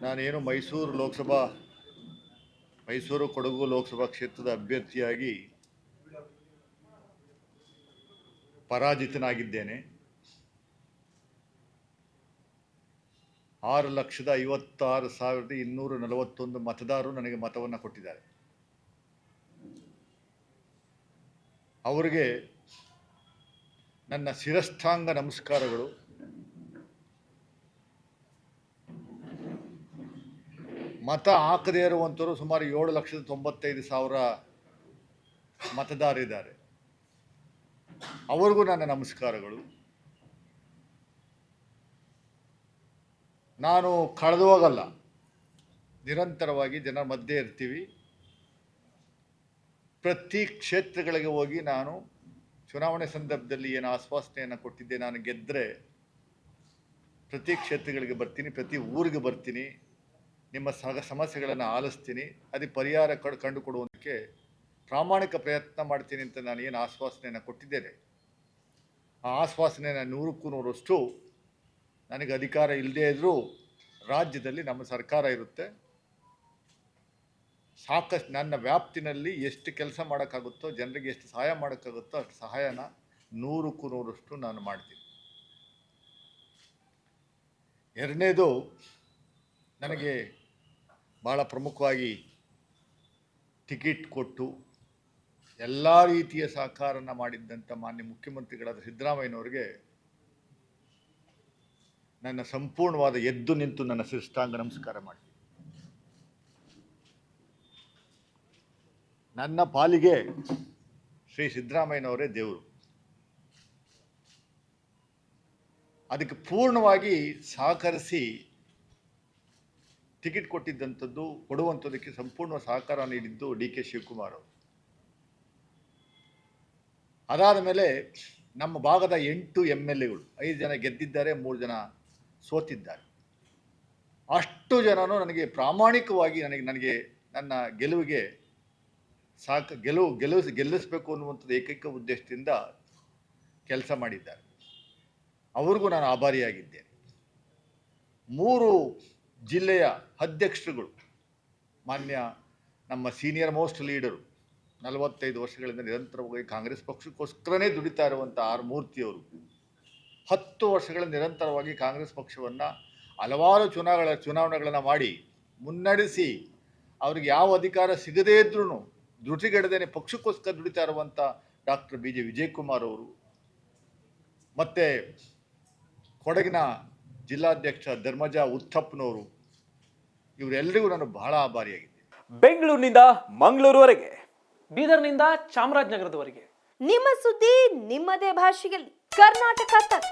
ನಾನೇನು ಮೈಸೂರು ಕೊಡಗು ಲೋಕಸಭಾ ಕ್ಷೇತ್ರದ ಅಭ್ಯರ್ಥಿಯಾಗಿ ಪರಾಜಿತನಾಗಿದ್ದೇನೆ. 6,56,241 ಮತದಾರರು ನನಗೆ ಮತವನ್ನು ಕೊಟ್ಟಿದ್ದಾರೆ. ಅವರಿಗೆ ನನ್ನ ಶಿರಸ್ಥಾಂಗ ನಮಸ್ಕಾರಗಳು. ಮತ ಹಾಕದೇ ಇರುವಂಥವರು ಸುಮಾರು 7,95,000 ಮತದಾರರಿದ್ದಾರೆ. ಅವರಿಗೂ ನನ್ನ ನಮಸ್ಕಾರಗಳು. ನಾನು ಕಳೆದೋಗಲ್ಲ, ನಿರಂತರವಾಗಿ ಜನರ ಮಧ್ಯೆ ಇರ್ತೀವಿ. ಪ್ರತಿ ಕ್ಷೇತ್ರಗಳಿಗೆ ಹೋಗಿ ನಾನು ಚುನಾವಣೆ ಸಂದರ್ಭದಲ್ಲಿ ಏನು ಆಶ್ವಾಸನೆಯನ್ನು ಕೊಟ್ಟಿದ್ದೆ, ನಾನು ಗೆದ್ದರೆ ಪ್ರತಿ ಕ್ಷೇತ್ರಗಳಿಗೆ ಬರ್ತೀನಿ, ಪ್ರತಿ ಊರಿಗೆ ಬರ್ತೀನಿ, ನಿಮ್ಮ ಸಮಸ್ಯೆಗಳನ್ನು ಆಲಿಸ್ತೀನಿ, ಅದಕ್ಕೆ ಪರಿಹಾರ ಕಂಡುಕೊಡುವುದಕ್ಕೆ ಪ್ರಾಮಾಣಿಕ ಪ್ರಯತ್ನ ಮಾಡ್ತೀನಿ ಅಂತ ನಾನು ಏನು ಆಶ್ವಾಸನೆಯನ್ನು ಕೊಟ್ಟಿದ್ದೇನೆ, ಆ ಆಶ್ವಾಸನೆಯನ್ನು 100ಕ್ಕೂ 100ರಷ್ಟು ನನಗೆ ಅಧಿಕಾರ ಇಲ್ಲದೇ ಇದ್ದರೂ ರಾಜ್ಯದಲ್ಲಿ ನಮ್ಮ ಸರ್ಕಾರ ಇರುತ್ತೆ. ಸಾಕಷ್ಟು ನನ್ನ ವ್ಯಾಪ್ತಿನಲ್ಲಿ ಎಷ್ಟು ಕೆಲಸ ಮಾಡೋಕ್ಕಾಗುತ್ತೋ, ಜನರಿಗೆ ಎಷ್ಟು ಸಹಾಯ ಮಾಡೋಕ್ಕಾಗುತ್ತೋ ಅಷ್ಟು ಸಹಾಯನ 100ಕ್ಕೂ 100ರಷ್ಟು ನಾನು ಮಾಡ್ತೀನಿ. ಎರಡನೇದು, ನನಗೆ ಭಾಳ ಪ್ರಮುಖವಾಗಿ ಟಿಕೆಟ್ ಕೊಟ್ಟು ಎಲ್ಲ ರೀತಿಯ ಸಹಕಾರನ ಮಾಡಿದ್ದಂಥ ಮಾನ್ಯ ಮುಖ್ಯಮಂತ್ರಿಗಳಾದ ಸಿದ್ದರಾಮಯ್ಯನವರಿಗೆ ನನ್ನ ಸಂಪೂರ್ಣವಾದ ಎದ್ದು ನಿಂತು ನನ್ನ ಶಿರಸ್ಥಾಂಗ ನಮಸ್ಕಾರ ಮಾಡ್ತೀನಿ. ನನ್ನ ಪಾಲಿಗೆ ಶ್ರೀ ಸಿದ್ದರಾಮಯ್ಯನವರೇ ದೇವರು. ಅದಕ್ಕೆ ಪೂರ್ಣವಾಗಿ ಸಹಕರಿಸಿ ಟಿಕೆಟ್ ಕೊಡುವಂಥದ್ದಕ್ಕೆ ಸಂಪೂರ್ಣ ಸಹಕಾರ ನೀಡಿದ್ದು ಡಿ ಕೆ ಶಿವಕುಮಾರ್ ಅವರು. ಅದಾದ ಮೇಲೆ ನಮ್ಮ ಭಾಗದ 8 MLAಗಳು, 5 ಜನ ಗೆದ್ದಿದ್ದಾರೆ, 3 ಜನ ಸೋತಿದ್ದಾರೆ. ಅಷ್ಟು ಜನನು ನನಗೆ ಪ್ರಾಮಾಣಿಕವಾಗಿ ನನಗೆ ನನ್ನ ಗೆಲುವಿಗೆ ಗೆಲ್ಲಿಸಬೇಕು ಅನ್ನುವಂಥದ್ದು ಏಕೈಕ ಉದ್ದೇಶದಿಂದ ಕೆಲಸ ಮಾಡಿದ್ದಾರೆ. ಅವ್ರಿಗೂ ನಾನು ಆಭಾರಿಯಾಗಿದ್ದೇನೆ. 3 ಜಿಲ್ಲೆಯ ಅಧ್ಯಕ್ಷರುಗಳು, ಮಾನ್ಯ ನಮ್ಮ ಸೀನಿಯರ್ ಮೋಸ್ಟ್ ಲೀಡರು, 45 ವರ್ಷಗಳಿಂದ ನಿರಂತರವಾಗಿ ಕಾಂಗ್ರೆಸ್ ಪಕ್ಷಕ್ಕೋಸ್ಕರನೇ ದುಡಿತಾ ಇರುವಂಥ ಆರ್ ಮೂರ್ತಿಯವರು 10 ವರ್ಷಗಳ ನಿರಂತರವಾಗಿ ಕಾಂಗ್ರೆಸ್ ಪಕ್ಷವನ್ನು ಹಲವಾರು ಚುನಾವಣೆಗಳನ್ನು ಮಾಡಿ ಮುನ್ನಡೆಸಿ ಅವ್ರಿಗೆ ಯಾವ ಅಧಿಕಾರ ಸಿಗದೇ ಇದ್ರೂ ಧೃತಿಗೆಡದೇನೆ ಪಕ್ಷಕ್ಕೋಸ್ಕರ ದುಡಿತಾ ಇರುವಂಥ ಡಾಕ್ಟರ್ BJ ವಿಜಯಕುಮಾರ್ ಅವರು, ಮತ್ತು ಕೊಡಗಿನ ಜಿಲ್ಲಾಧ್ಯಕ್ಷ ಧರ್ಮಜ ಉತ್ತಪ್ಪನವರು, ಇವರೆಲ್ಲರಿಗೂ ನಾನು ಬಹಳ ಆಭಾರಿಯಾಗಿದ್ದೆ. ಬೆಂಗಳೂರಿನಿಂದ ಮಂಗಳೂರುವರೆಗೆ, ಬೀದರ್ನಿಂದ ಚಾಮರಾಜನಗರದವರೆಗೆ ನಿಮ್ಮ ಸುದ್ದಿ ನಿಮ್ಮದೇ ಭಾಷೆಯಲ್ಲಿ ಕರ್ನಾಟಕ ತಕ್.